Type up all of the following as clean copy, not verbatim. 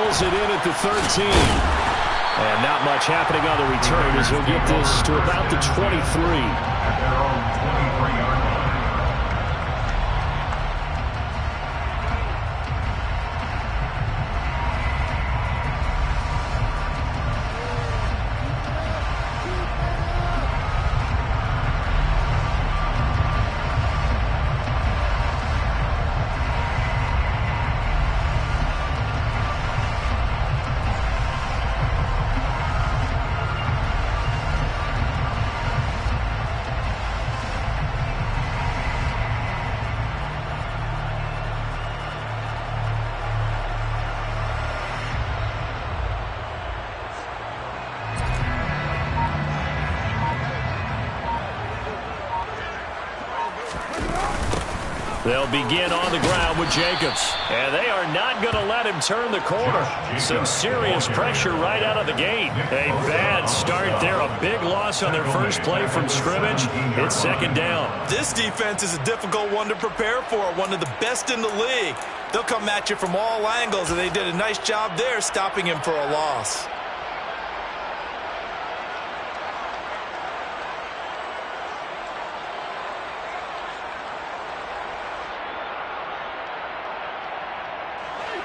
pulls it in at the 13. And not much happening on the return as he'll get this to about the 23. They'll begin on the ground with Jacobs. And they are not going to let him turn the corner. Some serious pressure right out of the gate. A bad start there. A big loss on their first play from scrimmage. It's second down. This defense is a difficult one to prepare for. One of the best in the league. They'll come at you from all angles, and they did a nice job there stopping him for a loss.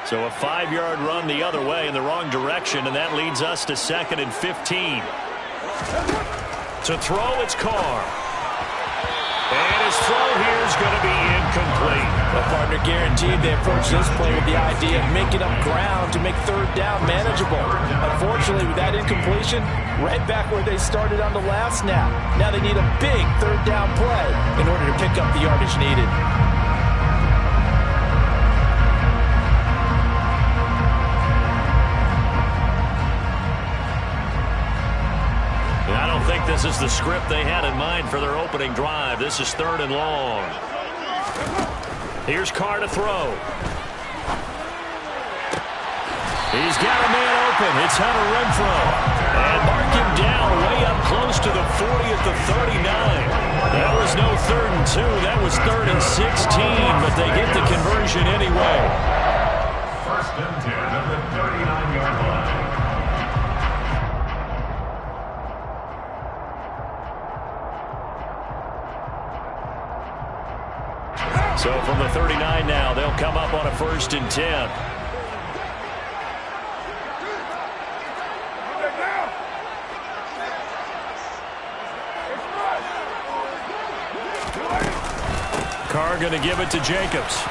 So a 5-yard run the other way in the wrong direction, and that leads us to 2nd and 15. To throw, it's Carr. And his throw here is going to be incomplete. The partner guaranteed they approached this play with the idea of making up ground to make third down manageable. Unfortunately, with that incompletion, right back where they started on the last snap. Now they need a big third down play in order to pick up the yardage needed. I don't think this is the script they had in mind for their opening drive. This is 3rd and long. Here's Carr to throw. He's got a man open. It's Hunter Renfrow. And mark him down way up close to the 40 at the 39. That was no 3rd and 2. That was 3rd and 16, but they get the conversion anyway. 1st and 10 at the 39-yard line. So from the 39 now, they'll come up on a 1st and 10. Carr going to give it to Jacobs.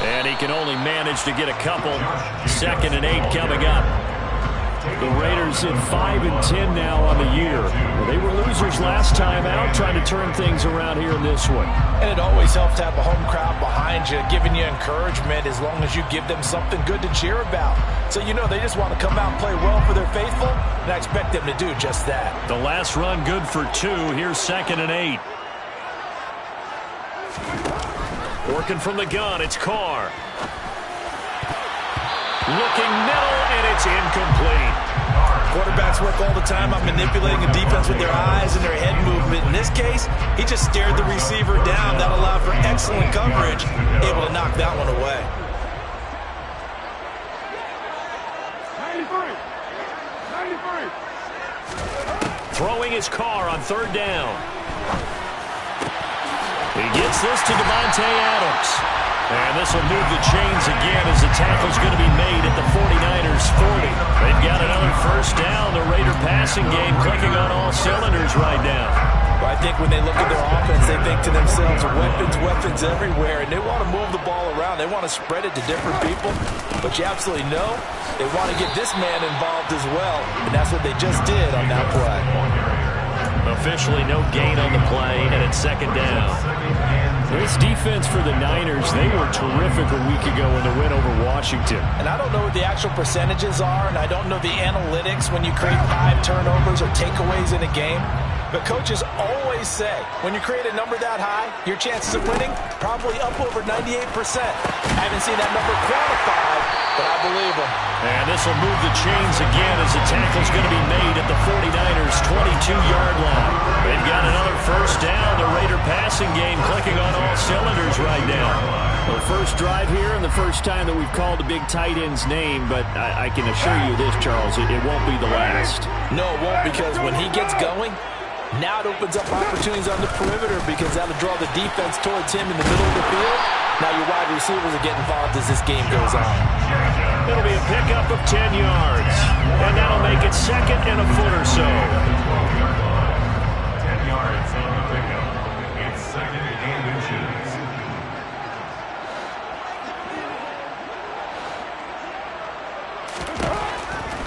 And he can only manage to get a couple. 2nd and 8 coming up. The Raiders at 5 and 10 now on the year. Well, they were losers last time out, trying to turn things around here in this one. And it always helps to have a home crowd behind you, giving you encouragement as long as you give them something good to cheer about. So you know they just want to come out and play well for their faithful, and I expect them to do just that. The last run good for 2. Here's 2nd and 8. Working from the gun, it's Carr. Looking middle, and it's incomplete. Quarterbacks work all the time on manipulating a defense with their eyes and their head movement. In this case, he just stared the receiver down. That allowed for excellent coverage, able to knock that one away. 93. Throwing his Carr on 3rd down. He gets this to Davante Adams. And this will move the chains again as the tackle's going to be made at the 49ers 40. They've got another 1st down. The Raider passing game clicking on all cylinders right now. Well, I think when they look at their offense, they think to themselves, weapons everywhere, and they want to move the ball around. They want to spread it to different people. But you absolutely know they want to get this man involved as well, and that's what they just did on that play. Officially no gain on the play, and it's 2nd down. This defense for the Niners, they were terrific a week ago in the win over Washington. And I don't know what the actual percentages are, and I don't know the analytics when you create 5 turnovers or takeaways in a game. But coaches always say, when you create a number that high, your chances of winning probably up over 98%. I haven't seen that number quantified, but but I believe him. And this will move the chains again as the tackle's going to be made at the 49ers' 22-yard line. They've got another first down. The Raider passing game clicking on all cylinders right now. Well, the first drive here and the first time that we've called a big tight end's name, but I can assure you this, Charles, it won't be the last. No, it won't, because when he gets going, now it opens up opportunities on the perimeter because that'll draw the defense towards him in the middle of the field. Now your wide receivers are getting involved as this game goes on. It'll be a pickup of 10 yards, and that'll make it second and a foot or so. 10 yards on the pickup. It's second and inches.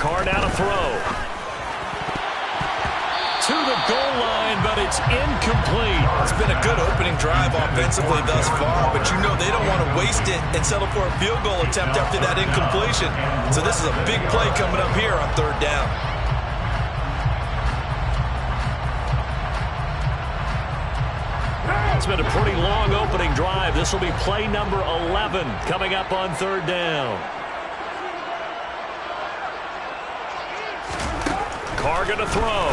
Carr now to throw. To the goal line, but it's incomplete. It's been a good opening drive offensively thus far, but you know they don't want to waste it and settle for a field goal attempt after that incompletion. So this is a big play coming up here on third down. It's been a pretty long opening drive. This will be play number 11 coming up on third down. Carr going to throw.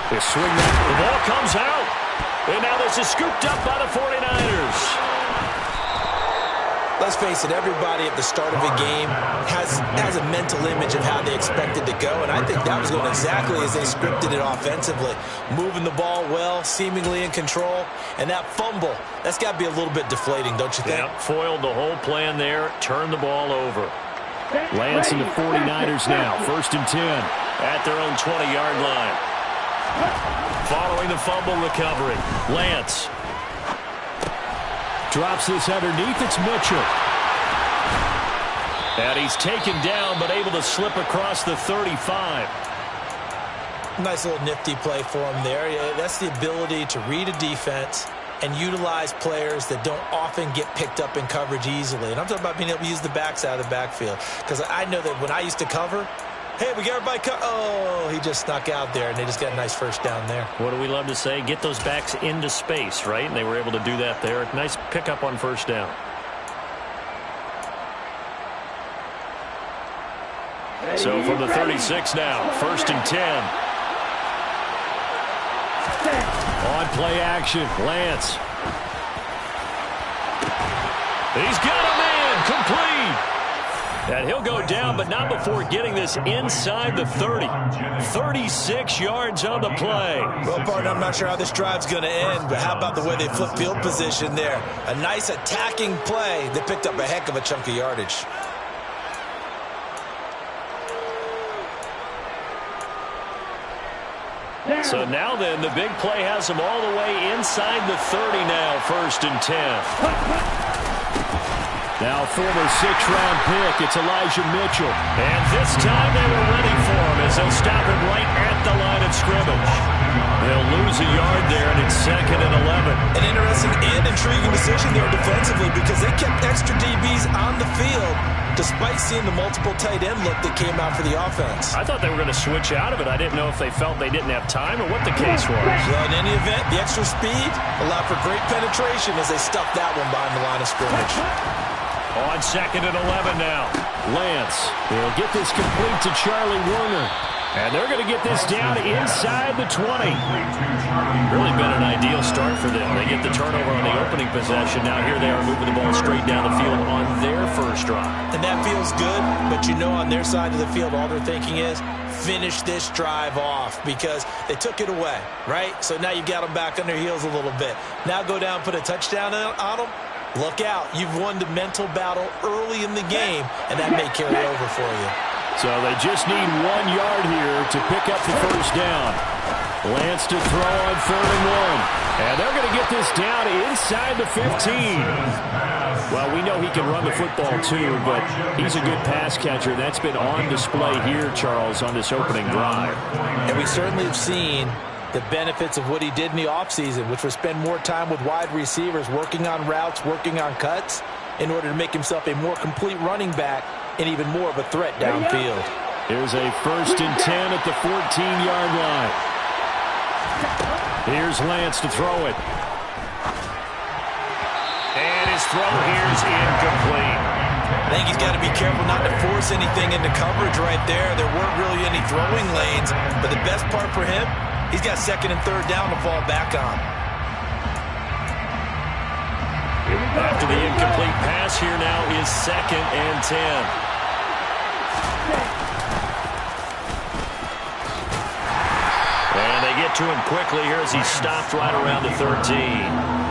They swing that. The ball comes out. And now this is scooped up by the 49ers. Let's face it, everybody at the start of a game has a mental image of how they expect it to go, and I think that was going exactly as they scripted it offensively. Moving the ball well, seemingly in control, and that fumble, that's got to be a little bit deflating, don't you think? Yep, foiled the whole plan there, turned the ball over. Lance and the 49ers now, 1st and 10 at their own 20-yard line. Following the fumble recovery, Lance drops this underneath. It's Mitchell. And he's taken down, but able to slip across the 35. Nice little nifty play for him there. Yeah, that's the ability to read a defense and utilize players that don't often get picked up in coverage easily. And I'm talking about being able to use the backside of the backfield. Because I know that when I used to cover, hey, we got everybody oh, he just snuck out there, and they just got a nice first down there. What do we love to say? Get those backs into space, right? And they were able to do that there. Nice pickup on first down. So from the 36 now, 1st and 10. On play action, Lance. He's got a man, complete. And he'll go down, but not before getting this inside the 30. 36 yards on the play. Well, partner, I'm not sure how this drive's going to end, but how about the way they flip field position there? A nice attacking play that picked up a heck of a chunk of yardage. So now then, the big play has him all the way inside the 30 now, 1st and 10. Now former 6th-round pick, it's Elijah Mitchell. And this time they were ready for him as they'll stop him right at the line of scrimmage. They'll lose a yard there, and it's 2nd and 11. An interesting and intriguing decision there defensively because they kept extra DBs on the field despite seeing the multiple tight end look that came out for the offense. I thought they were going to switch out of it. I didn't know if they felt they didn't have time or what the case was. Well, in any event, the extra speed allowed for great penetration as they stuffed that one behind the line of scrimmage. On 2nd and 11 now. Lance will get this complete to Charlie Warner. And they're going to get this down inside the 20. Really been an ideal start for them. They get the turnover on the opening possession. Now here they are moving the ball straight down the field on their first drive. And that feels good, but you know on their side of the field all they're thinking is finish this drive off because they took it away, right? So now you've got them back on their heels a little bit. Now go down, put a touchdown on them. Look out. You've won the mental battle early in the game, and that may carry over for you. So they just need 1 yard here to pick up the first down. Lance to throw on 3rd and 1. And they're going to get this down inside the 15. Well, we know he can run the football too, but he's a good pass catcher. That's been on display here, Charles, on this opening drive. And we certainly have seen the benefits of what he did in the offseason, which was spend more time with wide receivers, working on routes, working on cuts, in order to make himself a more complete running back and even more of a threat downfield. Here's a 1st and 10 at the 14-yard line. Here's Lance to throw it. And his throw here is incomplete. I think he's got to be careful not to force anything into coverage right there. There weren't really any throwing lanes, but the best part for him, he's got second and third down to fall back on. After the incomplete pass, here now is 2nd and 10. And they get to him quickly here as he stopped right around the 13.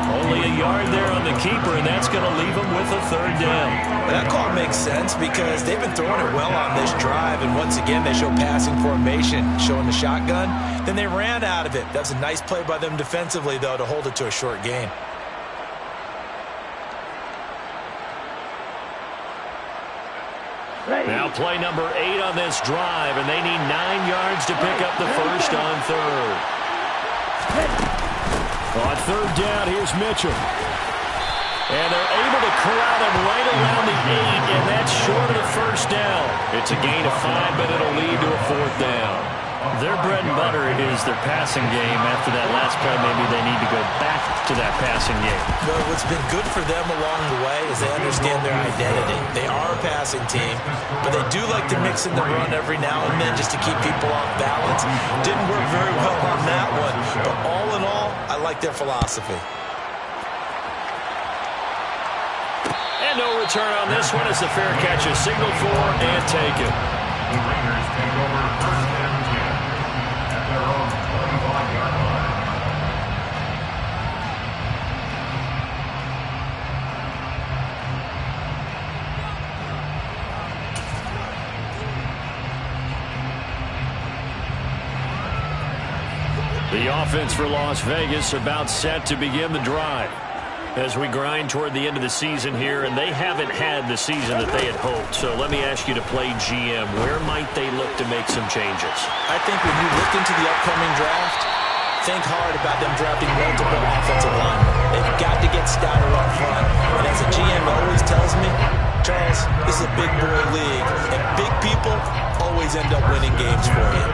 Only a yard there on the keeper, and that's going to leave him with a 3rd down. That call makes sense because they've been throwing it well on this drive, and once again they show passing formation, showing the shotgun. Then they ran out of it. That was a nice play by them defensively, though, to hold it to a short gain. Now play number 8 on this drive, and they need 9 yards to pick up the first on 3rd. On 3rd down, here's Mitchell. And they're able to corral him right around the 8, and that's short of the first down. It's a gain of 5, but it'll lead to a 4th down. Their bread and butter is their passing game. After that last play, maybe they need to go back to that passing game. Well, what's been good for them along the way is they understand their identity. They are a passing team, but they do like to mix in the run every now and then just to keep people off balance. Didn't work very well on that one, but all in all, I like their philosophy. And no return on this one as the fair catch is signaled for and taken. The Raiders take over 1st and 10 at their own 25-yard line. The offense for Las Vegas about set to begin the drive as we grind toward the end of the season here, and they haven't had the season that they had hoped. So let me ask you to play GM. Where might they look to make some changes? I think when you look into the upcoming draft, think hard about them drafting multiple offensive linemen. They've got to get stouter up front. And as a GM always tells me, Charles, this is a big boy league, and big people always end up winning games for you.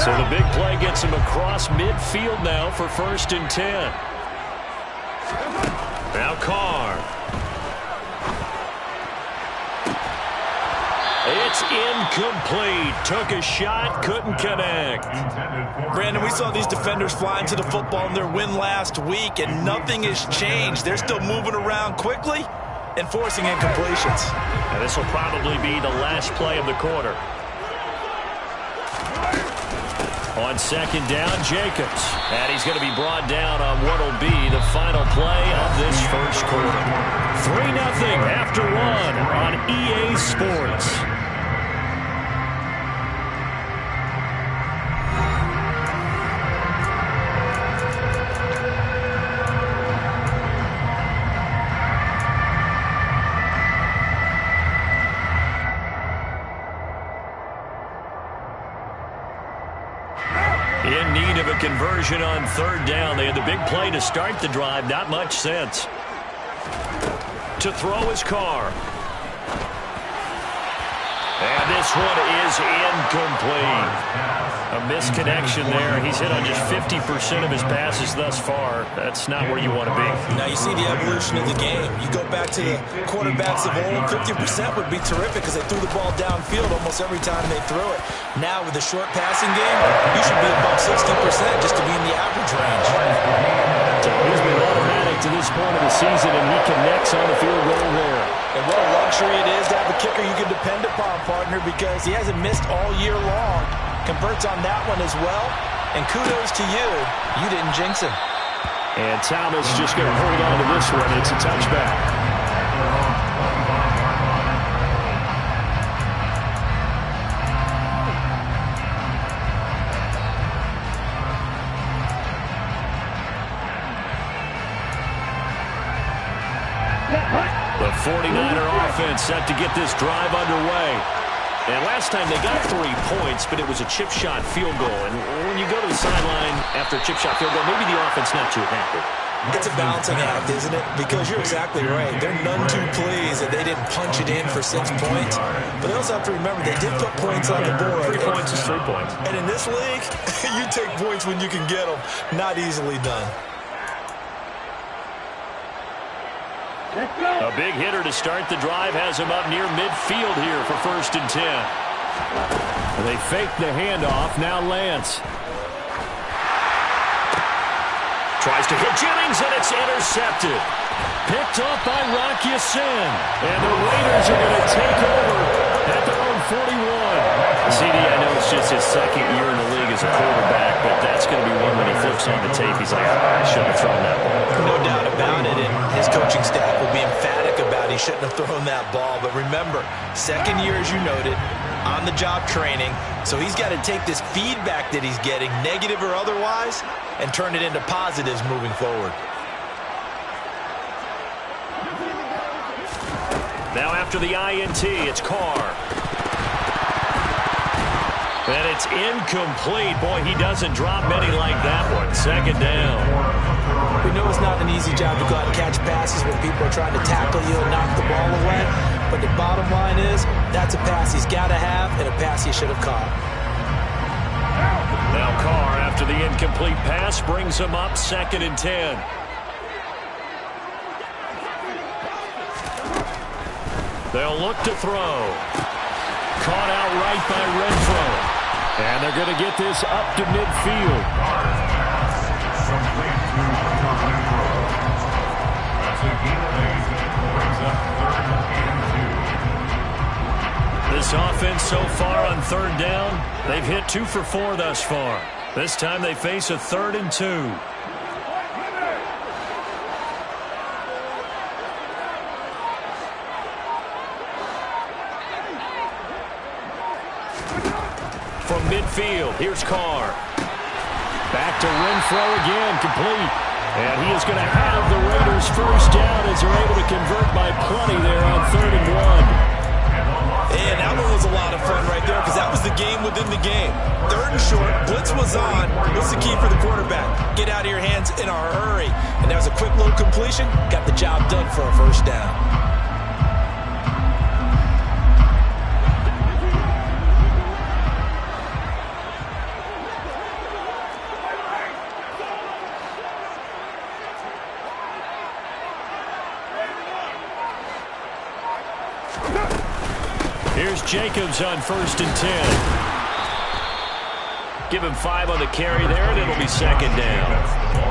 So the big play gets him across midfield now for 1st and 10. Now Carr. It's incomplete. Took a shot, couldn't connect. Brandon, we saw these defenders flying to the football in their win last week, and nothing has changed. They're still moving around quickly and forcing incompletions. And this will probably be the last play of the quarter. On 2nd down, Jacobs. And he's going to be brought down on what will be the final play of this first quarter. 3-0 after 1 on EA Sports. In need of a conversion on 3rd down. They had the big play to start the drive. Not much sense. To throw his Carr. And this one is incomplete. A misconnection there. He's hit on just 50% of his passes thus far. That's not where you want to be. Now you see the evolution of the game. You go back to the quarterbacks of old, 50% would be terrific because they threw the ball downfield almost every time they threw it. Now with the short passing game, you should be above 60% just to be in the average range. So he's been automatic to this point of the season, and he connects on the field goal there. And what a luxury it is to have a kicker you can depend upon, partner, because he hasn't missed all year long. Converts on that one as well. And kudos to you. You didn't jinx him. And Thomas just going to hold on to this one. It's a touchback. The 49er offense set to get this drive underway. And last time they got 3 points, but it was a chip shot field goal. And when you go to the sideline after a chip shot field goal, maybe the offense not too happy. It's a balancing act, isn't it? Because you're exactly right. They're none too pleased that they didn't punch it in for 6 points. But they also have to remember they did put points on the board. 3 points is 3 points. And in this league, you take points when you can get them. Not easily done. A big hitter to start the drive has him up near midfield here for 1st and 10. They fake the handoff. Now Lance. Tries to hit Jennings, and it's intercepted. Picked off by Rock Ya-Sin. And the Raiders are going to take over at their own 41. CD, I know it's just his 2nd year in the league as a quarterback, but that's going to be one when he flips on the tape. He's like, I shouldn't have thrown that ball. No doubt about it, and his coaching staff will be emphatic about he shouldn't have thrown that ball. But remember, 2nd year, as you noted, on-the-job training, so he's got to take this feedback that he's getting, negative or otherwise, and turn it into positives moving forward. Now after the INT, it's Carr. And it's incomplete. Boy, he doesn't drop many like that one. 2nd down. We know it's not an easy job to go out and catch passes when people are trying to tackle you and knock the ball away. But the bottom line is, that's a pass he's got to have and a pass he should have caught. Now Carr, after the incomplete pass, brings him up 2nd and 10. They'll look to throw. Caught out right by Renfro. And they're going to get this up to midfield. Complete to Renfro. That's a gain of 8. Brings up 3rd and 2. This offense so far on 3rd down, they've hit 2 for 4 thus far. This time they face a 3rd and 2. From midfield, here's Carr. Back to Renfro again, complete. And he is going to have the Raiders' 1st down as they're able to convert by plenty there on 3rd and 1. And that one was a lot of fun right there because that was the game within the game. 3rd and short, blitz was on. What's the key for the quarterback? Get out of your hands in a hurry. And that was a quick little completion. Got the job done for a 1st down. Here's Jacobs on 1st and 10. Give him 5 on the carry there, and it'll be 2nd down.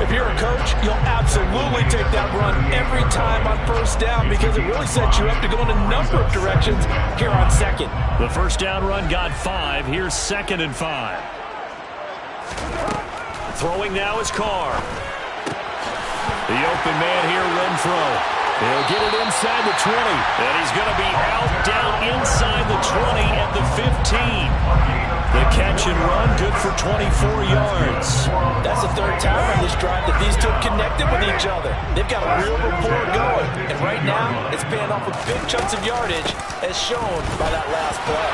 If you're a coach, you'll absolutely take that run every time on 1st down because it really sets you up to go in a number of directions here on 2nd. The 1st down run got 5. Here's 2nd and 5. Throwing now is Carr. The open man here, Renfro. He'll get it inside the 20. And he's going to be out, down inside the 20 at the 15. The catch and run, good for 24 yards. That's the 3rd time on this drive that these two have connected with each other. They've got a real rapport going. And right now, it's paying off with big chunks of yardage, as shown by that last play.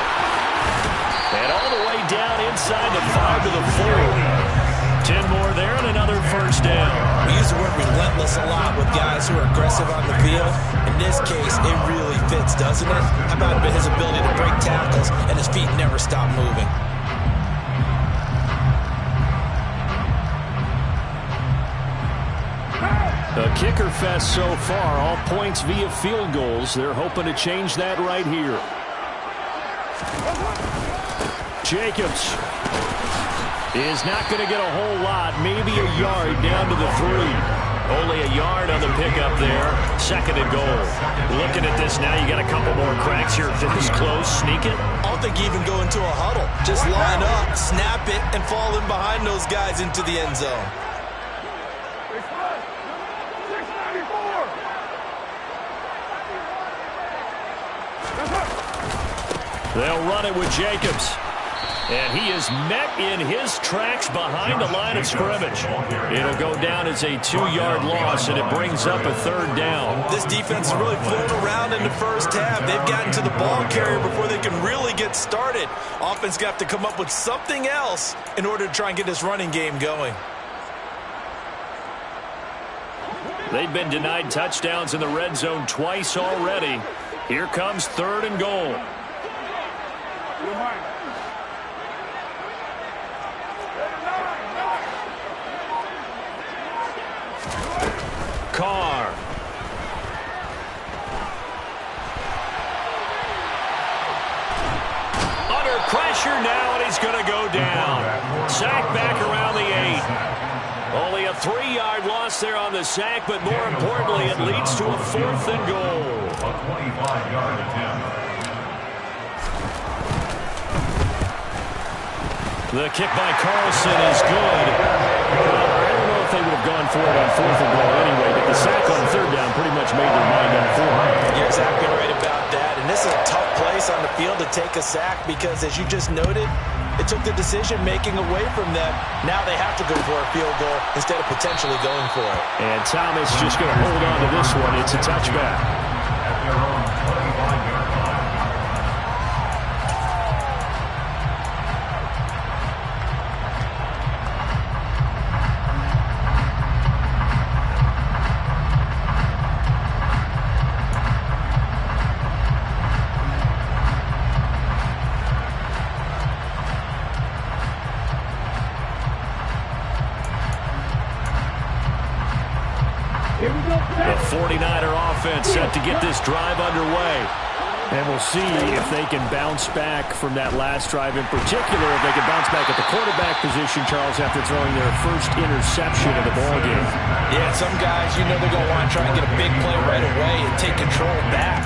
And all the way down inside the 5 to the 4. 10 more there and another 1st down. We use the word relentless a lot with guys who are aggressive on the field. In this case, it really fits, doesn't it? How about his ability to break tackles and his feet never stop moving? A kicker fest so far, all points via field goals. They're hoping to change that right here. Jacobs is not going to get a whole lot, maybe a yard down to the 3. Only a yard on the pickup there. 2nd and goal. Looking at this now, you got a couple more cracks here. This close, sneak it. I don't think you even go into a huddle. Just line up, snap it, and fall in behind those guys into the end zone. They'll run it with Jacobs. And he is met in his tracks behind the line of scrimmage. It'll go down as a 2-yard loss, and it brings up a 3rd down. This defense has really flown around in the 1st half. They've gotten to the ball carrier before they can really get started. Offense got to come up with something else in order to try and get this running game going. They've been denied touchdowns in the red zone twice already. Here comes 3rd and goal. Carr. pressure now, and he's going to go down. Sack back around the 8. Only a 3-yard loss there on the sack, but more importantly, it leads to a 4th and goal. A 25-yard attempt. The kick by Carlson is good. I don't know if they would have gone for it on 4th and goal anyway, but the sack on 3rd down pretty much made their mind up for it. You're exactly right about that. And this is a tough place on the field to take a sack because, as you just noted, it took the decision-making away from them. Now they have to go for a field goal instead of potentially going for it. And Thomas just going to hold on to this one. It's a touchback. At their own 25-yard line. The 49er offense set to get this drive underway. And we'll see if they can bounce back from that last drive, in particular, if they can bounce back at the quarterback position, Charles, after throwing their first interception of the ballgame. Yeah, some guys, you know they're going to want to try and get a big play right away and take control back.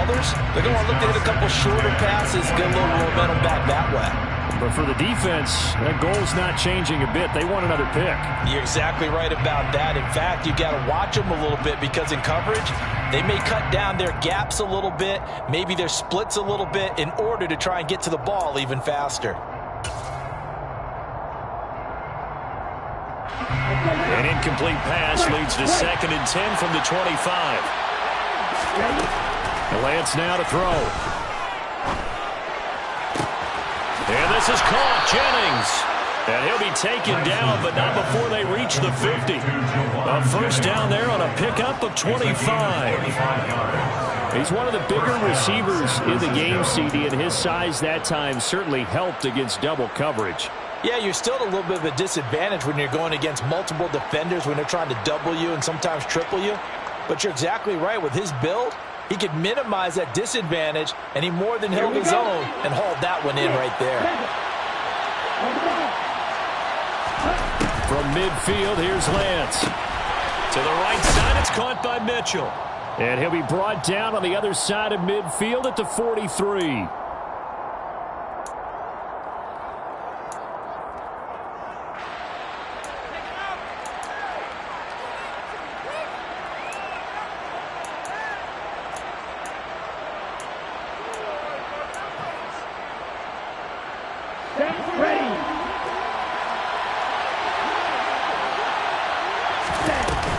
Others, they're going to want to look at a couple shorter passes, get a little momentum back that way. But for the defense, that goal's not changing a bit. They want another pick. You're exactly right about that. In fact, you got to watch them a little bit because in coverage, they may cut down their gaps a little bit, maybe their splits a little bit in order to try and get to the ball even faster. An incomplete pass leads to 2nd and 10 from the 25. Lance now to throw. And this is caught, Jennings. And he'll be taken down, but not before they reach the 50. A first down there on a pickup of 25. He's one of the bigger receivers in the game, CD, and his size that time certainly helped against double coverage. Yeah, you're still at a little bit of a disadvantage when you're going against multiple defenders, when they're trying to double you and sometimes triple you. But you're exactly right. With his build, he could minimize that disadvantage, and he more than held his own and hauled that one in right there. From midfield, here's Lance. To the right side, it's caught by Mitchell. And he'll be brought down on the other side of midfield at the 43.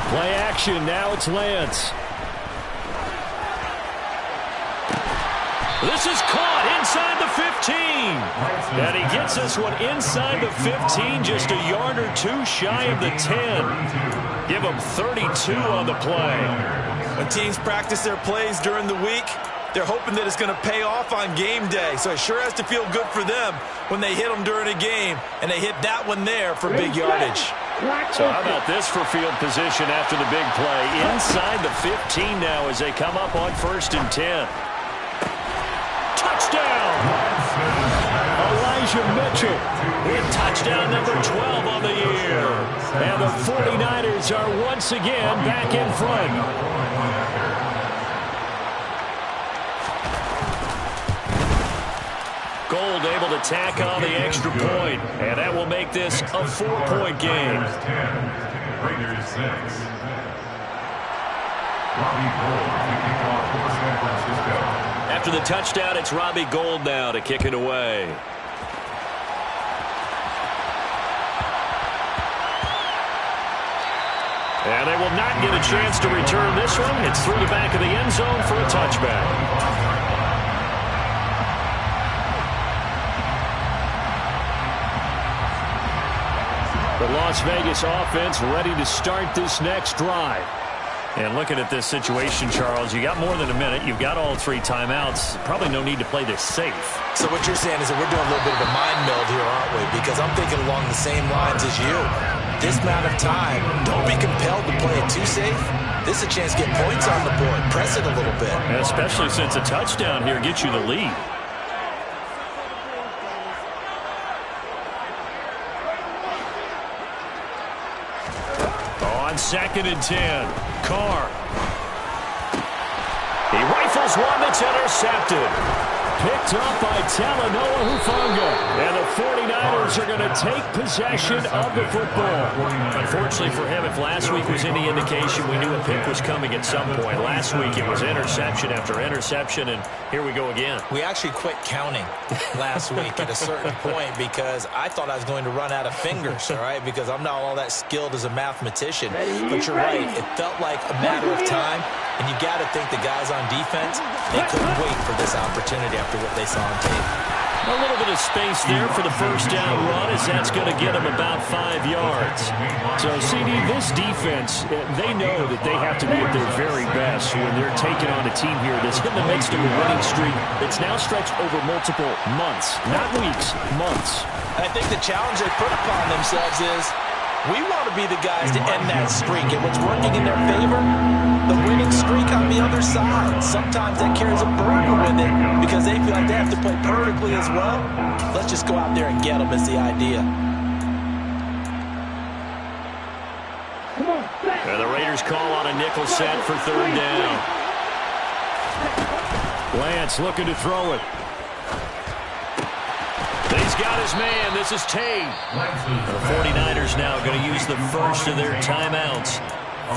Play action, now it's Lance. This is caught inside the 15. And he gets this one inside the 15, just a yard or two shy of the 10. Give him 32 on the play. When teams practice their plays during the week, they're hoping that it's going to pay off on game day. So it sure has to feel good for them when they hit them during a game, and they hit that one there for big yardage. So how about this for field position after the big play? Inside the 15 now as they come up on 1st and 10. Touchdown! Elijah Mitchell with touchdown number 12 on the year. And the 49ers are once again back in front. Gold able to tack on the extra point, and that will make this a 4-point game. Raiders 6. Robbie Gould to kick off for San Francisco. After the touchdown, it's Robbie Gould now to kick it away. And they will not get a chance to return this one. It's through the back of the end zone for a touchback. The Las Vegas offense ready to start this next drive. And looking at this situation, Charles, you got more than a minute. You've got all 3 timeouts. Probably no need to play this safe. So what you're saying is that we're doing a little bit of a mind meld here, aren't we? Because I'm thinking along the same lines as you. This amount of time, don't be compelled to play it too safe. This is a chance to get points on the board. Press it a little bit. And especially since a touchdown here gets you the lead. 2nd and 10. Carr. He rifles one that's intercepted. Picked up by Talanoa Hufanga. And the 49ers are going to take possession of the football. Unfortunately for him, if last week was any indication, we knew a pick was coming at some point. Last week it was interception after interception, and here we go again. We actually quit counting last week at a certain point because I thought I was going to run out of fingers, all right, because I'm not all that skilled as a mathematician. But you're right. It felt like a matter of time, and you got to think the guys on defense, they couldn't wait for this opportunity after what they saw on tape. A little bit of space there for the first down run, as that's going to get them about 5 yards. So, CD, this defense, they know that they have to be at their very best when they're taking on a team here that's in the midst of a winning streak that's now stretched over multiple months, not weeks, months. I think the challenge they put upon themselves is we want to be the guys to end that streak. And what's working in their favor? The winning streak on the other side. Sometimes that carries a burden with it because they feel like they have to play perfectly as well. Let's just go out there and get them is the idea. And the Raiders call on a nickel set for 3rd down. Lance looking to throw it. He's got his man. This is Tate. The 49ers now going to use the first of their timeouts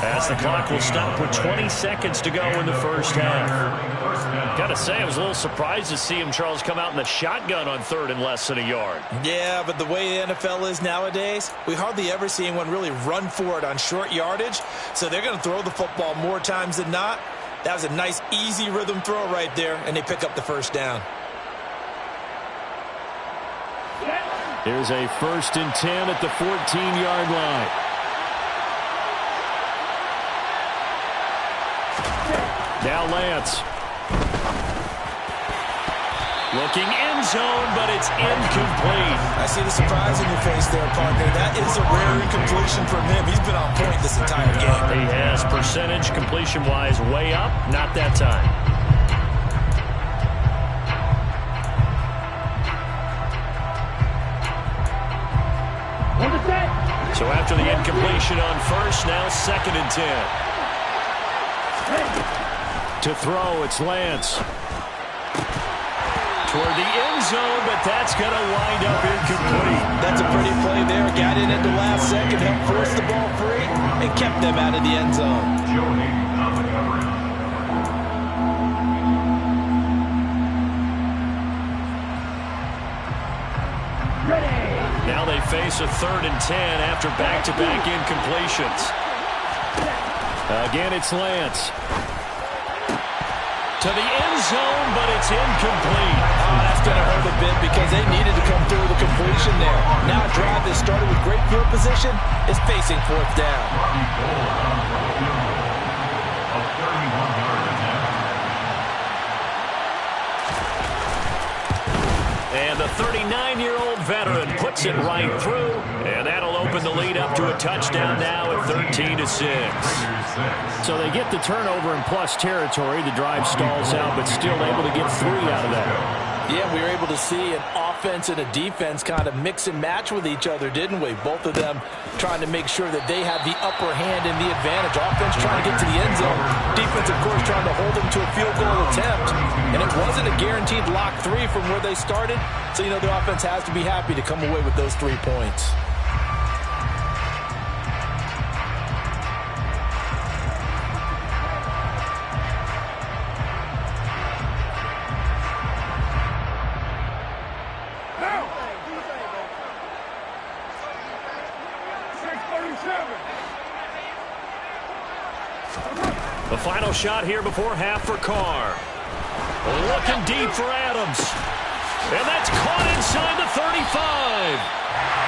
as the clock will stop with 20 seconds to go in the first half. Got to say, I was a little surprised to see him, Charles, come out in the shotgun on 3rd and less than a yard. Yeah, but the way the NFL is nowadays, we hardly ever see anyone really run for it on short yardage. So they're going to throw the football more times than not. That was a nice, easy rhythm throw right there, and they pick up the first down. Here's a 1st and 10 at the 14-yard line. Now Lance. Looking end zone, but it's incomplete. I see the surprise in your face there, partner. That is a rare incompletion from him. He's been on point this entire game. He has percentage completion-wise way up. Not that time. So after the incompletion on 1st, now 2nd and 10. To throw, it's Lance. Toward the end zone, but that's going to wind up incomplete. That's a pretty play there. Got in at the last second, helped force the ball free, and kept them out of the end zone. Now they face a 3rd and 10 after back-to-back incompletions. Again, it's Lance. To the end zone, but it's incomplete. Oh, that's going to hurt a bit because they needed to come through with a completion there. Now a drive that started with great field position is facing 4th down. And the 39-year-old veteran puts it right through, and that'll open the lead up to a touchdown now at 13-6. So they get the turnover in plus territory. The drive stalls out, but still able to get 3 out of that. Yeah, we were able to see an offense and a defense kind of mix and match with each other, didn't we? Both of them trying to make sure that they have the upper hand and the advantage. Offense trying to get to the end zone. Defense, of course, trying to hold them to a field goal attempt. And it wasn't a guaranteed lock 3 from where they started. So, you know, the offense has to be happy to come away with those 3 points. The final shot here before half for Carr. Looking deep for Adams. And that's caught inside the 35.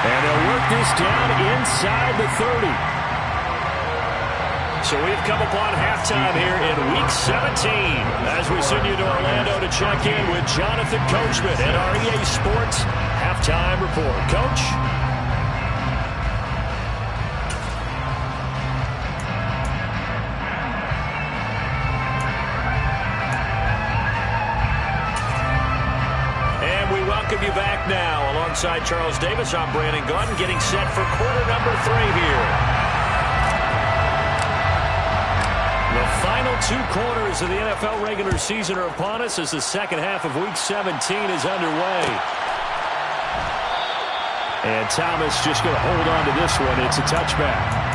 And they'll work this down inside the 30. So we've come upon halftime here in Week 17 as we send you to Orlando to check in with Jonathan Coachman at our EA Sports Halftime Report. Coach? Welcome you back now. Alongside Charles Davis, I'm Brandon Gaudin, getting set for quarter number 3 here. final 2 quarters of the NFL regular season are upon us as the second half of Week 17 is underway. And Thomas just going to hold on to this one. It's a touchback.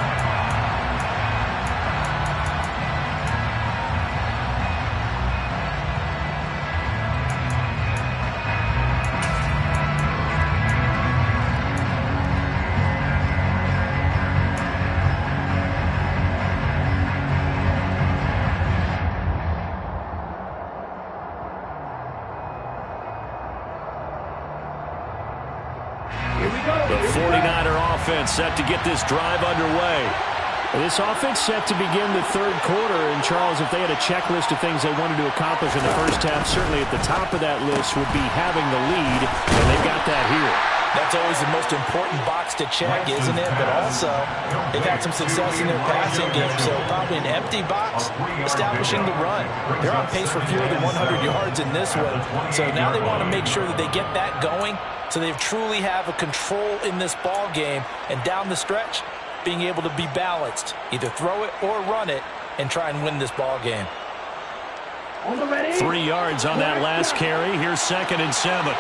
The 49er offense set to get this drive underway. This offense set to begin the third quarter. And, Charles, if they had a checklist of things they wanted to accomplish in the first half, certainly at the top of that list would be having the lead, and they've got that here. That's always the most important box to check, isn't it? But also, they've had some success in their passing game, so probably an empty box establishing the run. They're on pace for fewer than 100 yards in this one, so now they want to make sure that they get that going so they truly have a control in this ball game, and down the stretch, being able to be balanced, either throw it or run it, and try and win this ball game. 3 yards on that last carry. Here's 2nd and 7.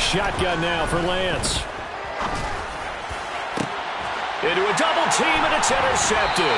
Shotgun now for Lance. Into a double team, and it's intercepted.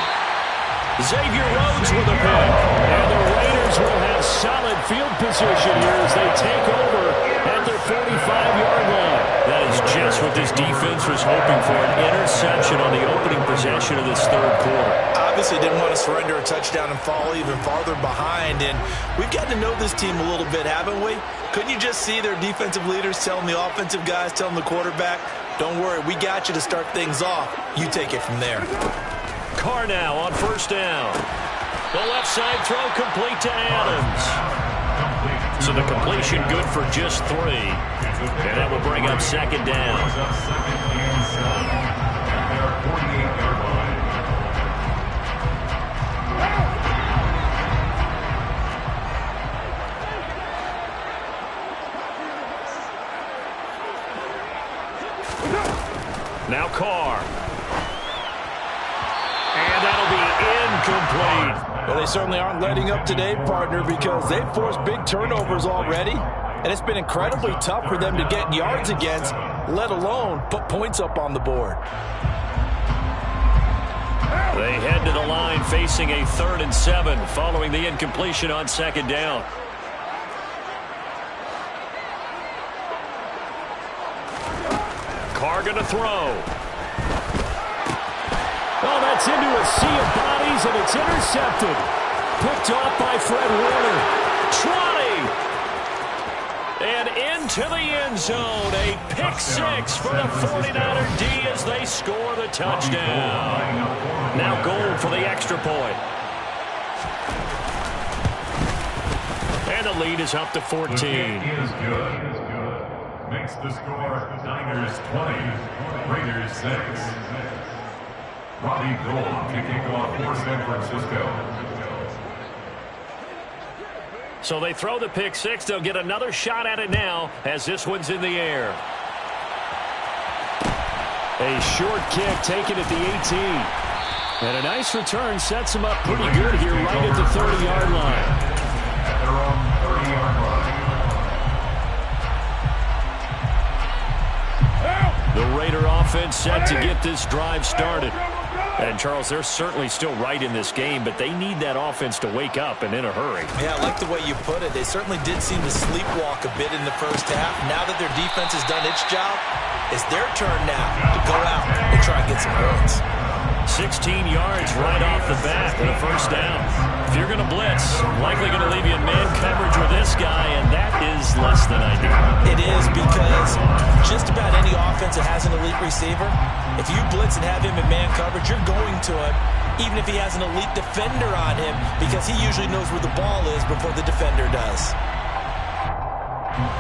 Xavier Rhodes with a pick. And the Raiders will have solid field position here as they take over at their 45-yard line. That is just what this defense was hoping for, an interception on the opening possession of this third quarter. Obviously didn't want to surrender a touchdown and fall even farther behind. And we've gotten to know this team a little bit, haven't we? Couldn't you just see their defensive leaders telling the offensive guys, telling the quarterback, don't worry, we got you to start things off. You take it from there. Carr now on first down. The left side throw complete to Adams. So the completion good for just 3. And that will bring up 2nd down. Now Carr. And that'll be incomplete. Well, they certainly aren't letting up today, partner, because they've forced big turnovers already. And it's been incredibly tough for them to get yards against, let alone put points up on the board. They head to the line facing a 3rd and 7 following the incompletion on 2nd down. Carr going to throw. Oh, that's into a sea of bodies, and it's intercepted. Picked off by Fred Warner. Trotty! And into the end zone. A pick 6 for the 49er D as they score the touchdown. Now goal for the extra point. And the lead is up to 14. Is good. Makes the score Niners 20, Raiders 6. Robbie Gould kicking off for San Francisco. So they throw the pick 6. They'll get another shot at it now as this one's in the air. A short kick taken at the 18. And a nice return sets them up pretty good here right at the 30-yard line. At their own 30-yard line. The Raider offense set to get this drive started. And, Charles, they're certainly still right in this game, but they need that offense to wake up and in a hurry. Yeah, I like the way you put it. They certainly did seem to sleepwalk a bit in the first half. Now that their defense has done its job, it's their turn now to go out and try and get some points. 16 yards right off the bat and a first down. If you're going to blitz, likely going to leave you in man coverage with this guy, and that is less than ideal. It is, because just about any offense that has an elite receiver, if you blitz and have him in man coverage, you're going to him, even if he has an elite defender on him, because he usually knows where the ball is before the defender does.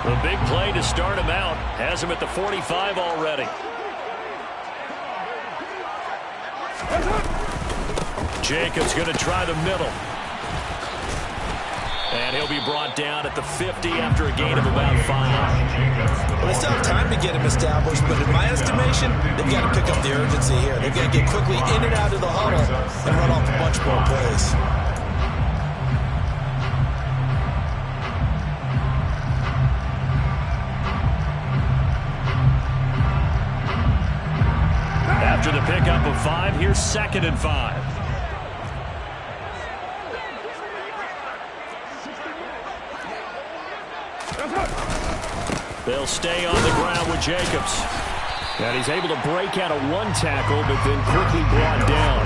The big play to start him out has him at the 45 already. Jacobs going to try the middle. And he'll be brought down at the 50 after a gain of about 5. Well, they still have time to get him established, but in my estimation, they've got to pick up the urgency here. They've got to get quickly in and out of the huddle and run off a bunch more plays. After the pickup of 5, here's 2nd and 5. They'll stay on the ground with Jacobs. And he's able to break out of 1 tackle, but then quickly brought down.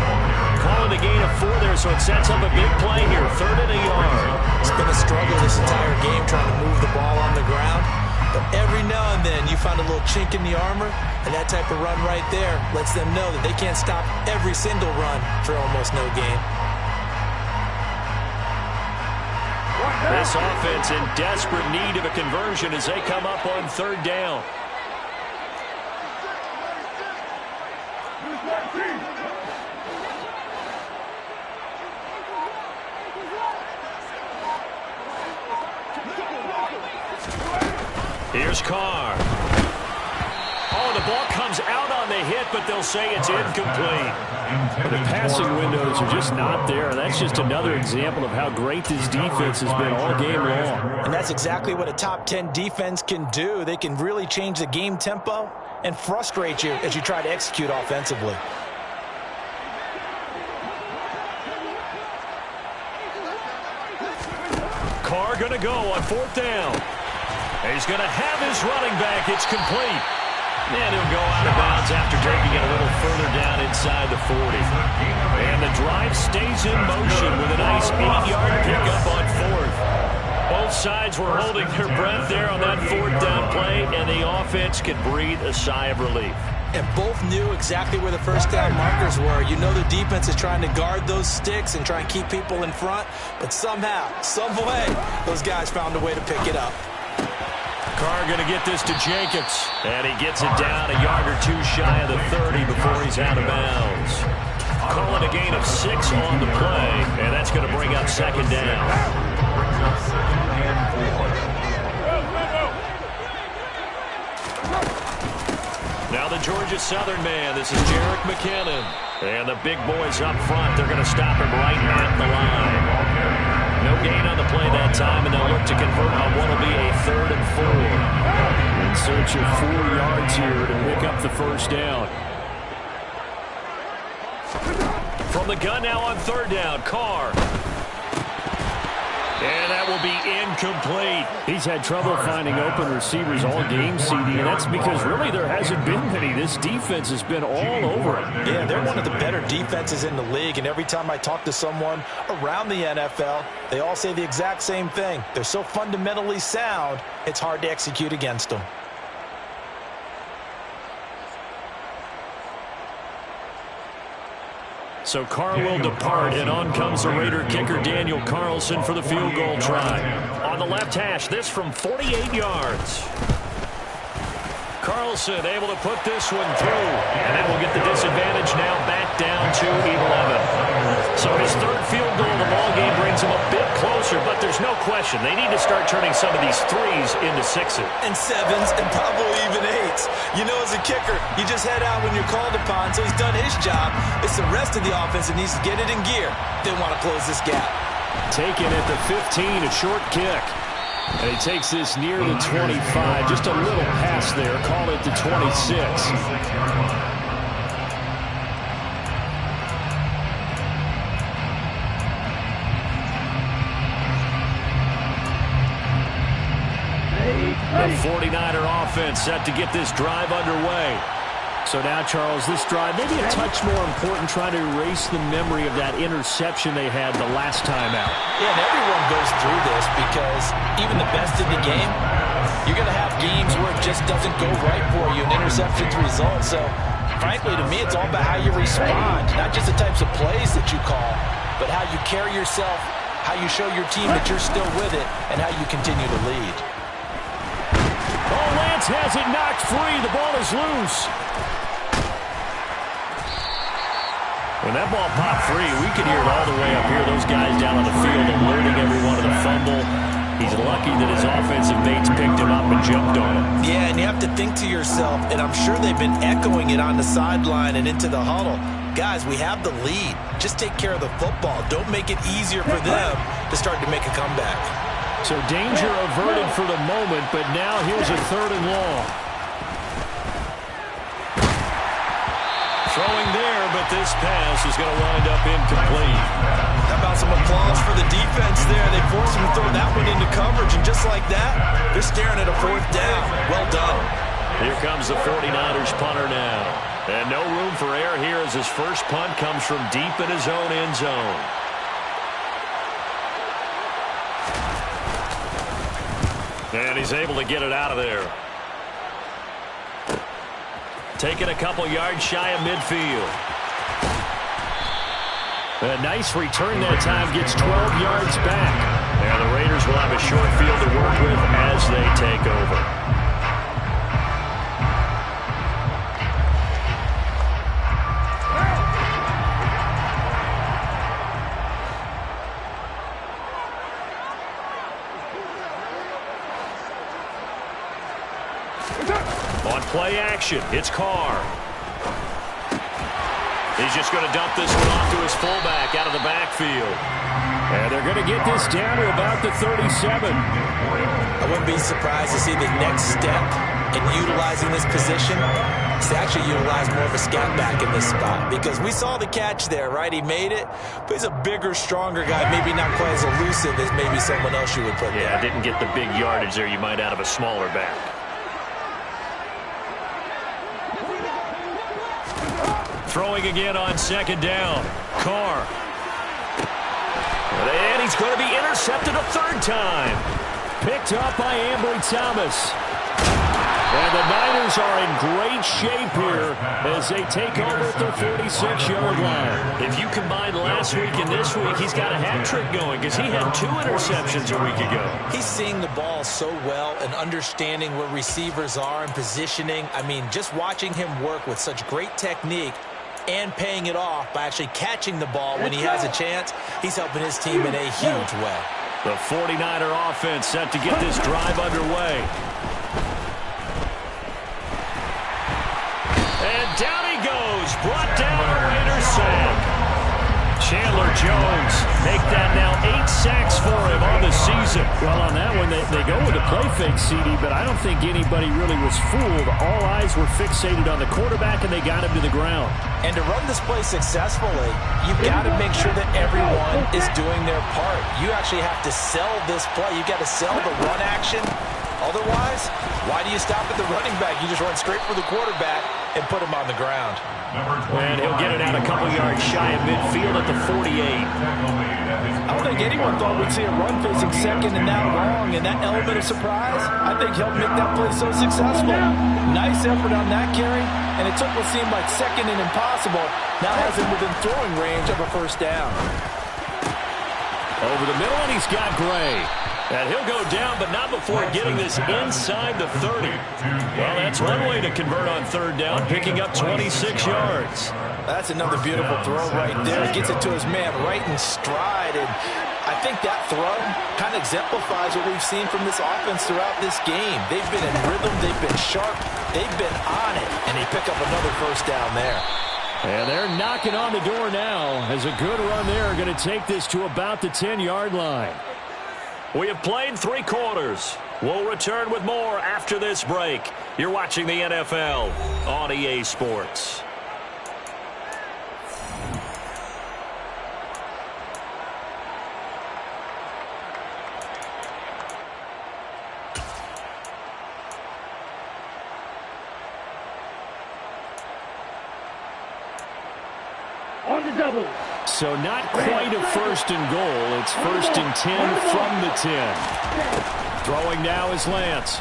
Calling the gain of 4 there, so it sets up a big play here. 3rd and a yard. It's been a struggle this entire game trying to move the ball on the ground. But every now and then you find a little chink in the armor, and that type of run right there lets them know that they can't stop every single run for almost no gain. This offense in desperate need of a conversion as they come up on 3rd down. Here's Carr. Oh, the ball comes out on the hit, but they'll say it's incomplete. The passing windows are just not there. That's just another example of how great this defense has been all game long. And that's exactly what a top 10 defense can do. They can really change the game tempo and frustrate you as you try to execute offensively. Carr going to go on 4th down. He's going to have his running back. It's complete. And he'll go out of bounds after taking it a little further down inside the 40. And the drive stays in motion with a nice 8-yard pickup on 4th. Both sides were holding their breath there on that 4th down play, and the offense could breathe a sigh of relief. And both knew exactly where the first down markers were. You know the defense is trying to guard those sticks and try and keep people in front, but somehow, some way, those guys found a way to pick it up. Carr going to get this to Jacobs, and he gets it down a yard or 2 shy of the 30 before he's out of bounds. Calling a gain of 6 on the play, and that's going to bring up 2nd down. Now the Georgia Southern man, this is Jerick McKinnon. And the big boys up front, they're going to stop him right at the line. No gain on the play that time, and they'll look to convert on what will be a 3rd and 4. In search of 4 yards here to pick up the 1st down. From the gun now on 3rd down, Carr. And that will be incomplete. He's had trouble finding open receivers all game, CD, and that's because really there hasn't been many. This defense has been all over it. Yeah, they're one of the better defenses in the league, and every time I talk to someone around the NFL, they all say the exact same thing. They're so fundamentally sound, it's hard to execute against them. So Carr will depart, and on comes the Raider kicker Daniel Carlson for the field goal try. On the left hash, this from 48 yards. Carlson able to put this one through, and that will get the disadvantage now back down to 11. So his 3rd field goal of the ball game brings him a bit closer, but there's no question they need to start turning some of these 3s into 6s. And 7s, and probably even 8s. You know, as a kicker, you just head out when you're called upon, so he's done his job. It's the rest of the offense that needs to get it in gear. They want to close this gap. Taken at the 15, a short kick. And he takes this near the 25. Just a little pass there. Call it the 26. The 49er offense set to get this drive underway. So now, Charles, this drive maybe a touch more important, trying to erase the memory of that interception they had the last time out. Yeah, and everyone goes through this because even the best in the game, you're going to have games where it just doesn't go right for you, and interceptions result. So, frankly, to me, it's all about how you respond, not just the types of plays that you call, but how you carry yourself, how you show your team that you're still with it, and how you continue to lead. Oh, Lance has it knocked free. The ball is loose. When that ball popped free, we could hear it all the way up here. Those guys down on the field alerting everyone of the fumble. He's lucky that his offensive mates picked him up and jumped on him. Yeah, and you have to think to yourself, and I'm sure they've been echoing it on the sideline and into the huddle. Guys, we have the lead. Just take care of the football. Don't make it easier for them to start to make a comeback. So danger averted for the moment, but now here's a 3rd and long. Throwing there, but this pass is going to wind up incomplete. How about some applause for the defense there? They forced him to throw that one into coverage, and just like that, they're staring at a 4th down. Well done. Here comes the 49ers punter now. And no room for error here as his first punt comes from deep in his own end zone. And he's able to get it out of there. Taking a couple yards shy of midfield. A nice return that time, gets 12 yards back. And the Raiders will have a short field to work with as they take over. On play action, it's Carr. He's just going to dump this one off to his fullback out of the backfield. And they're going to get this down to about the 37. I wouldn't be surprised to see the next step in utilizing this position is to actually utilize more of a scat back in this spot. Because we saw the catch there, right? He made it, but he's a bigger, stronger guy. Maybe not quite as elusive as maybe someone else you would put there. Yeah, didn't get the big yardage there you might out of a smaller back. Throwing again on 2nd down. Carr. And he's going to be intercepted a 3rd time. Picked up by Ambry Thomas. And the Niners are in great shape here as they take over at their 46-yard line. If you combine last week and this week, he's got a hat trick going because he had 2 interceptions a week ago. He's seeing the ball so well and understanding where receivers are and positioning. I mean, just watching him work with such great technique and paying it off by actually catching the ball when he has a chance, he's helping his team in a huge way. The 49er offense set to get this drive underway. And down he goes, brought down a Raiders sack. Chandler Jones make that now 8 sacks for him on the season. Well, on that one, they go with a play fake, CD, but I don't think anybody really was fooled. All eyes were fixated on the quarterback, and they got him to the ground. And to run this play successfully, you've got to make sure that everyone is doing their part. You actually have to sell this play. You've got to sell the run action. Otherwise, why do you stop at the running back? You just run straight for the quarterback and put him on the ground. And he'll get it out a couple yards shy of midfield at the 48. I don't think anyone thought we'd see a run facing 2nd and now long, and that element of surprise, I think, helped make that play so successful. Nice effort on that carry, and it took what seemed like 2nd and impossible. Now has him within throwing range of a 1st down. Over the middle, and he's got Gray. And he'll go down, but not before getting this inside the 30. Well, that's one way to convert on 3rd down, picking up 26 yards. That's another beautiful throw right there. Gets it to his man right in stride. And I think that throw kind of exemplifies what we've seen from this offense throughout this game. They've been in rhythm. They've been sharp. They've been on it. And they pick up another 1st down there. And they're knocking on the door now as a good run there going to take this to about the 10-yard line. We have played 3 quarters. We'll return with more after this break. You're watching the NFL on EA Sports. So not quite a 1st and goal. It's 1st and 10 from the 10. Throwing now is Lance.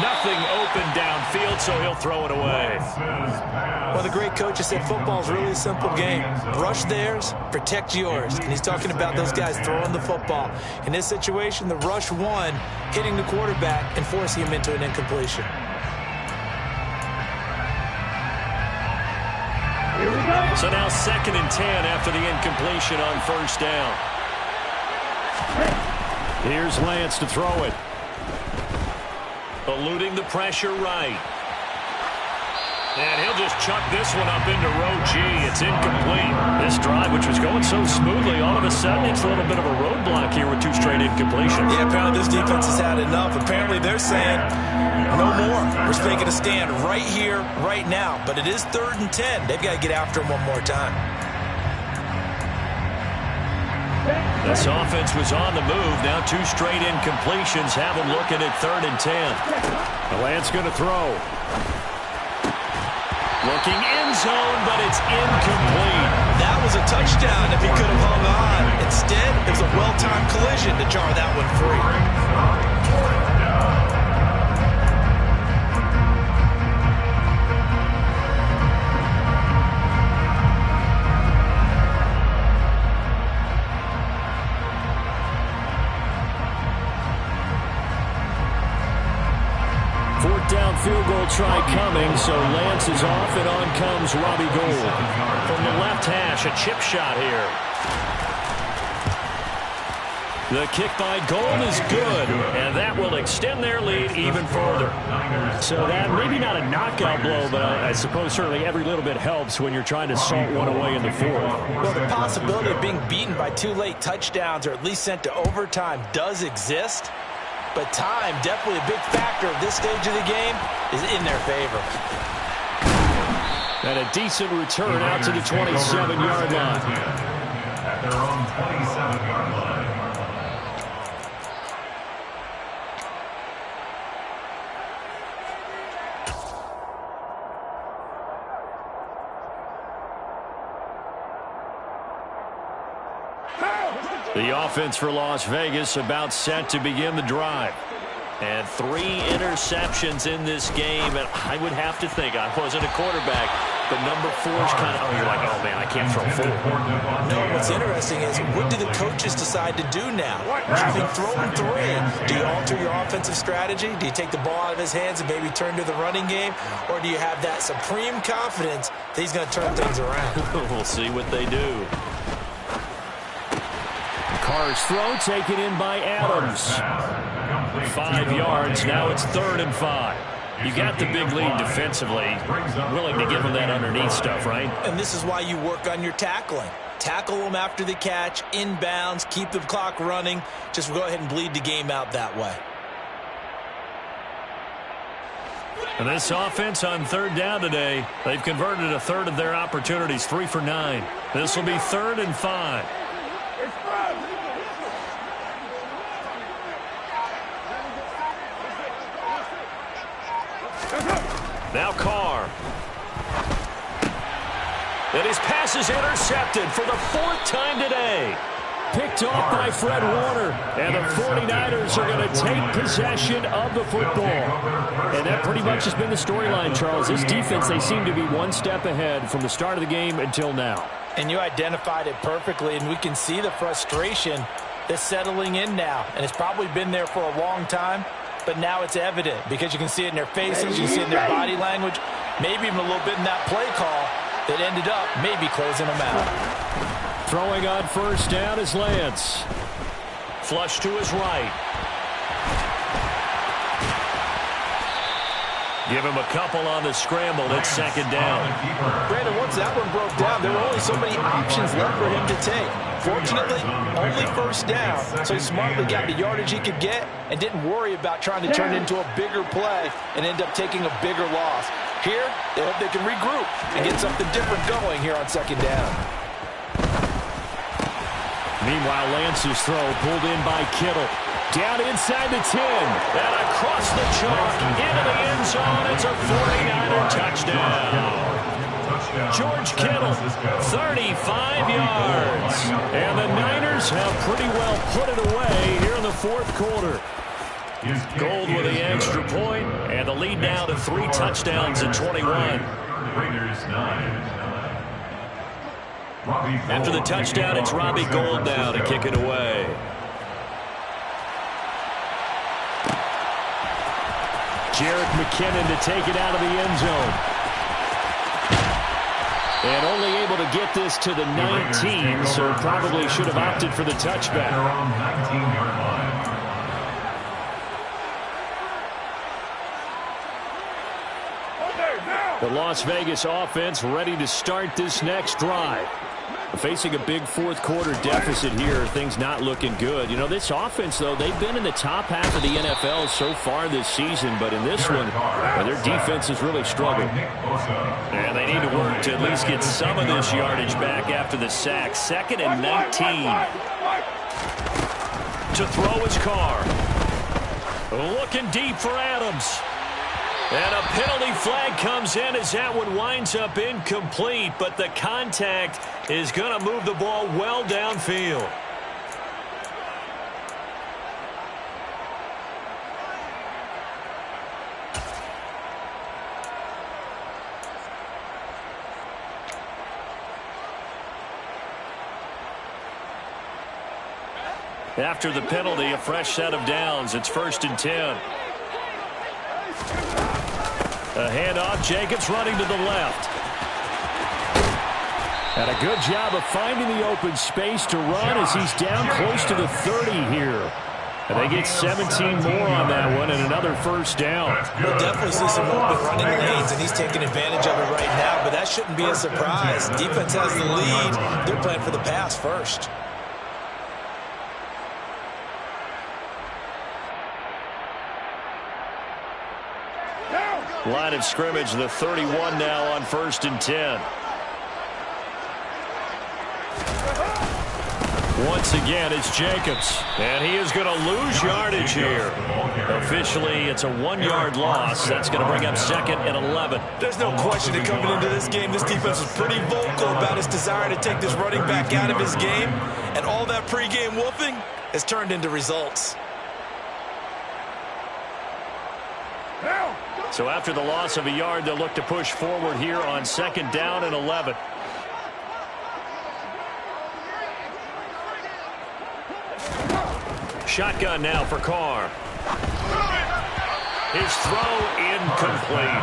Nothing open downfield, so he'll throw it away. One of the great coaches said football's really a simple game. Rush theirs, protect yours. And he's talking about those guys throwing the football. In this situation, the rush one, hitting the quarterback and forcing him into an incompletion. So now 2nd and 10 after the incompletion on first down. Here's Lance to throw it. Eluding the pressure right. And he'll just chuck this one up into row G. It's incomplete. This drive, which was going so smoothly, all of a sudden it's a little bit of a roadblock here with 2 straight incompletions. Yeah, apparently this defense has had enough. Apparently they're saying, no more. We're making a stand right here, right now. But it is 3rd and 10. They've got to get after him one more time. This offense was on the move. Now 2 straight incompletions have them looking at 3rd and 10. Lance going to throw. Looking end zone, but it's incomplete. That was a touchdown if he could have hung on. Instead, it was a well-timed collision to jar that one free. Down field goal try coming, so Lance is off, and on comes Robbie Gould. From the left hash, a chip shot here. The kick by Gould is good, and that will extend their lead even further. So that maybe not a knockout blow, but I suppose certainly every little bit helps when you're trying to salt one away in the 4th. Well, the possibility of being beaten by 2 late touchdowns or at least sent to overtime does exist. But time, definitely a big factor at this stage of the game, is in their favor. And a decent return out to the 27-yard line. At their own 27-yard line. The offense for Las Vegas about set to begin the drive. And 3 interceptions in this game. And I would have to think, I wasn't a quarterback, but number 4's kind of, you're like, oh, man, I can't throw 4. No, what's interesting is, what do the coaches decide to do now? Having thrown 3, do you alter your offensive strategy? Do you take the ball out of his hands and maybe turn to the running game? Or do you have that supreme confidence that he's going to turn things around? We'll see what they do. Carr's throw taken in by Adams. 5 yards. Now it's 3rd and 5. You got the big lead defensively. Willing to give them that underneath stuff, right? And this is why you work on your tackling. Tackle them after the catch, inbounds, keep the clock running. Just go ahead and bleed the game out that way. And this offense on 3rd down today, they've converted 1/3 of their opportunities, 3 for 9. This will be 3rd and 5. Now Carr. And his pass is intercepted for the 4th time today. Picked off by Fred Warner. And the 49ers are going to take possession of the football. And that pretty much has been the storyline, Charles. This defense, they seem to be one step ahead from the start of the game until now. And you identified it perfectly, and we can see the frustration that's settling in now. And it's probably been there for a long time, but now it's evident because you can see it in their faces, you can see it in their body language, maybe even a little bit in that play call that ended up maybe closing them out. Throwing on first down is Lance. Flush to his right. Give him a couple on the scramble. It's 2nd down. Brandon, once that one broke down, there were only so many options left for him to take. Fortunately, only first down, so he smartly got the yardage he could get and didn't worry about trying to turn it into a bigger play and end up taking a bigger loss. Here, they hope they can regroup and get something different going here on 2nd down. Meanwhile, Lance's throw pulled in by Kittle. Down inside the 10. And across the chalk, into the end zone. It's a 49er touchdown. George Kittle, 35 yards. And the Niners have pretty well put it away here in the 4th quarter. Gould with the extra point, and the lead now to 3 touchdowns at 21. After the touchdown, it's Robbie Gould now to kick it away. Jerick McKinnon to take it out of the end zone. And only able to get this to the 19, so probably should have opted for the touchback. Their own 19-yard line. The Las Vegas offense ready to start this next drive. Facing a big fourth-quarter deficit here, things not looking good. You know, this offense, though, they've been in the top half of the NFL so far this season, but in this one, their defense has really struggled. And they need to work to at least get some of this yardage back after the sack. 2nd and 19. To throw his car. Looking deep for Adams. And a penalty flag comes in as that one winds up incomplete, but the contact is going to move the ball well downfield. After the penalty, a fresh set of downs. It's 1st and 10. A handoff, Jacobs running to the left. And a good job of finding the open space to run as he's down close to the 30 here. And they get 17 more on that one and another first down. We'll definitely see some open running lanes, and he's taking advantage of it right now, but that shouldn't be a surprise. Defense has the lead. They're playing for the pass first. Line of scrimmage, the 31 now on 1st and 10. Once again, it's Jacobs. And he is going to lose yardage here. Officially, it's a 1-yard loss. That's going to bring up 2nd and 11. There's no question that coming into this game, this defense was pretty vocal about his desire to take this running back out of his game. And all that pregame wolfing has turned into results. So after the loss of a yard, they'll look to push forward here on 2nd down and 11. Shotgun now for Carr. His throw incomplete.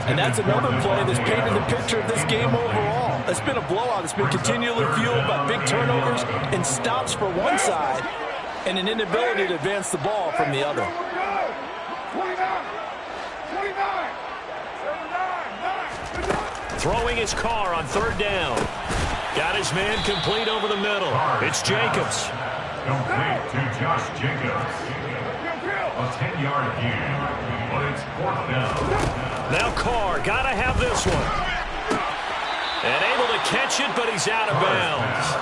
And that's another play that's painted the picture of this game overall. It's been a blowout. It's been continually fueled by big turnovers and stops for one side and an inability to advance the ball from the other. Throwing his car on 3rd down. Got his man complete over the middle. It's Jacobs. Complete to Josh Jacobs. A 10-yard gain, but it's 4th down. Now Carr, got to have this one. And able to catch it, but he's out of bounds.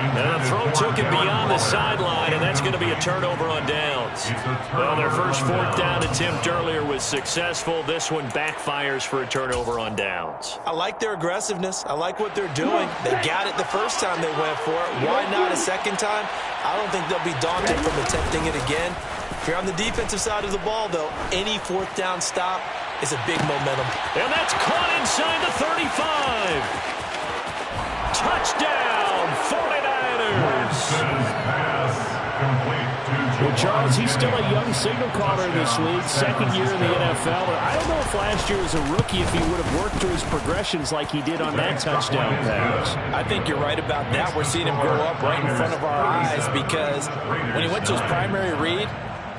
And the throw took him beyond the sideline, and that's going to be a turnover on downs. Well, their first 4th down attempt earlier was successful. This one backfires for a turnover on downs. I like their aggressiveness. I like what they're doing. They got it the first time they went for it. Why not a second time? I don't think they'll be daunted from attempting it again. If you're on the defensive side of the ball, though, any 4th down stop is a big momentum. And that's caught inside the 35. Touchdown, 49ers. Well, Charles, he's still a young signal caller in this league, 2nd year in the NFL. I don't know if last year as a rookie if he would have worked through his progressions like he did on that touchdown pass. I think you're right about that. We're seeing him grow up right in front of our eyes because when he went to his primary read,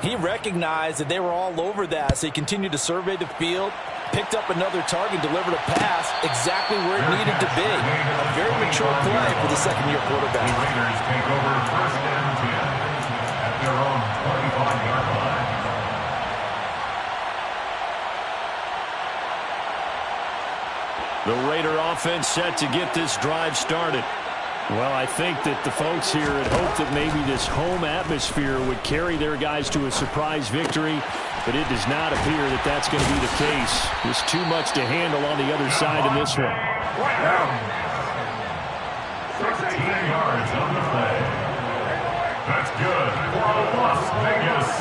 he recognized that they were all over that, so he continued to survey the field, picked up another target, delivered a pass exactly where it needed to be. A very mature play for the 2nd-year quarterback. The Raiders take over 1st and 10 at their own 25-yard line. The Raider offense set to get this drive started. Well, I think that the folks here had hoped that maybe this home atmosphere would carry their guys to a surprise victory, but it does not appear that that's going to be the case. There's too much to handle on the other side in this one. 16 yards on the play. That's good for Las Vegas.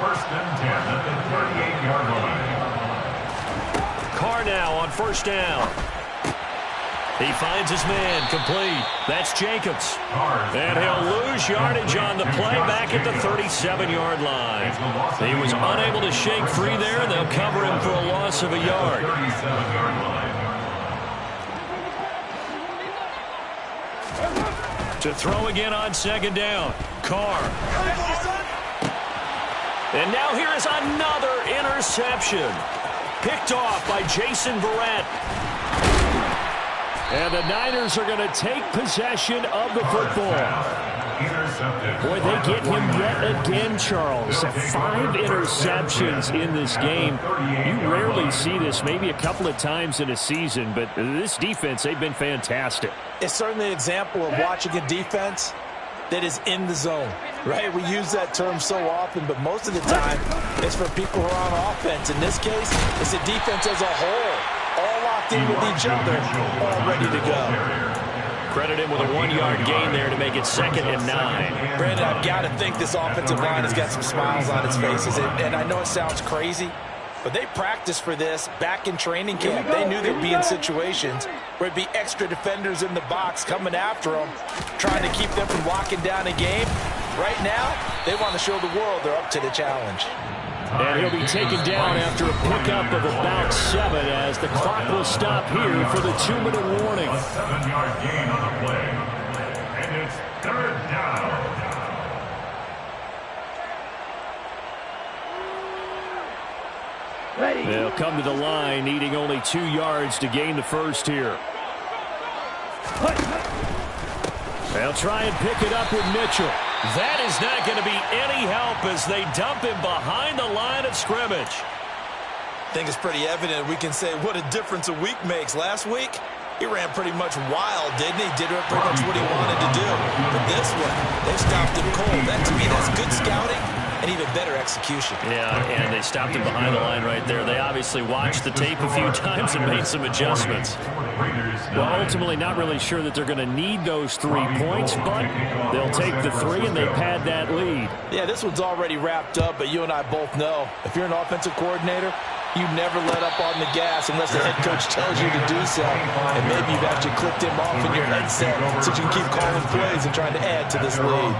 1st and 10 at the 38-yard line. Carr now on 1st down. He finds his man complete. That's Jacobs. And he'll lose yardage on the play back at the 37-yard line. He was unable to shake free there, and they'll cover him for a loss of a yard. 37-yard line. To throw again on second down. Carr. And now here is another interception. Picked off by Jason Verrett. And the Niners are going to take possession of the football. Boy, they get him yet again, Charles. 5 interceptions in this game. You rarely see this, maybe a couple of times in a season, but this defense, they've been fantastic. It's certainly an example of watching a defense that is in the zone, right? We use that term so often, but most of the time it's for people who are on offense. In this case, it's a defense as a whole, all locked in with each other, all ready to go. Credit him with a 1-yard gain there to make it 2nd and 9. Brandon, I've got to think this offensive line has got some smiles on its faces. And I know it sounds crazy, but they practiced for this back in training camp. They knew they'd be in situations where it'd be extra defenders in the box coming after them, trying to keep them from locking down a game. Right now, they want to show the world they're up to the challenge. And he'll be taken down after a pickup of about 7 as the clock will stop here for the 2-minute warning. A 7-yard gain on the play. And it's 3rd down. They'll come to the line, needing only 2 yards to gain the first here. They'll try and pick it up with Mitchell. That is not going to be any help as they dump him behind the line of scrimmage. I think it's pretty evident we can say what a difference a week makes. Last week, he ran pretty much wild, didn't he? Did pretty much what he wanted to do. But this one, they stopped him cold. That, to me, that's good scouting and even better execution. Yeah, and they stopped him behind the line right there. They obviously watched the tape a few times and made some adjustments. Well, ultimately not really sure that they're going to need those 3 points, but they'll take the 3 and they pad that lead. Yeah, this one's already wrapped up, but you and I both know if you're an offensive coordinator, you never let up on the gas unless the head coach tells you to do so. And maybe you've actually clicked him off in your headset so you can keep calling plays and trying to add to this lead.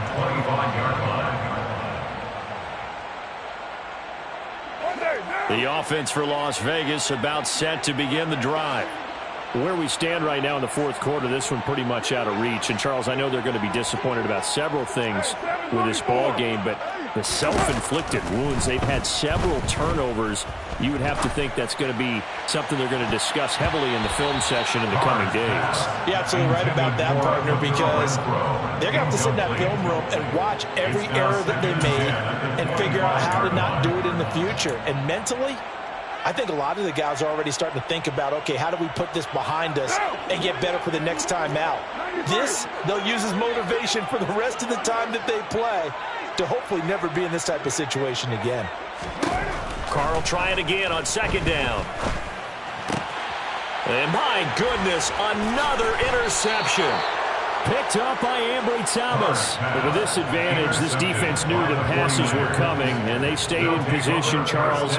The offense for Las Vegas about set to begin the drive. Where we stand right now in the 4th quarter, this one pretty much out of reach. And, Charles, I know they're going to be disappointed about several things with this ball game, but the self-inflicted wounds, they've had several turnovers. You would have to think that's going to be something they're going to discuss heavily in the film session in the coming days. You're absolutely right about that, partner, because they're going to have to sit in that film room and watch every error that they made and figure out how to not do it in the future. And mentally, I think a lot of the guys are already starting to think about, okay, how do we put this behind us and get better for the next time out? This, they'll use as motivation for the rest of the time that they play to hopefully never be in this type of situation again. Carr will try it again on 2nd down. And my goodness, another interception. Picked up by Ambry Thomas. But with this advantage, this defense knew the passes were coming, and they stayed in position, Charles,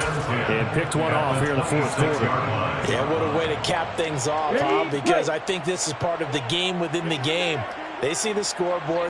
and picked one off here in the 4th quarter. Yeah, what a way to cap things off, huh? Because I think this is part of the game within the game. They see the scoreboard.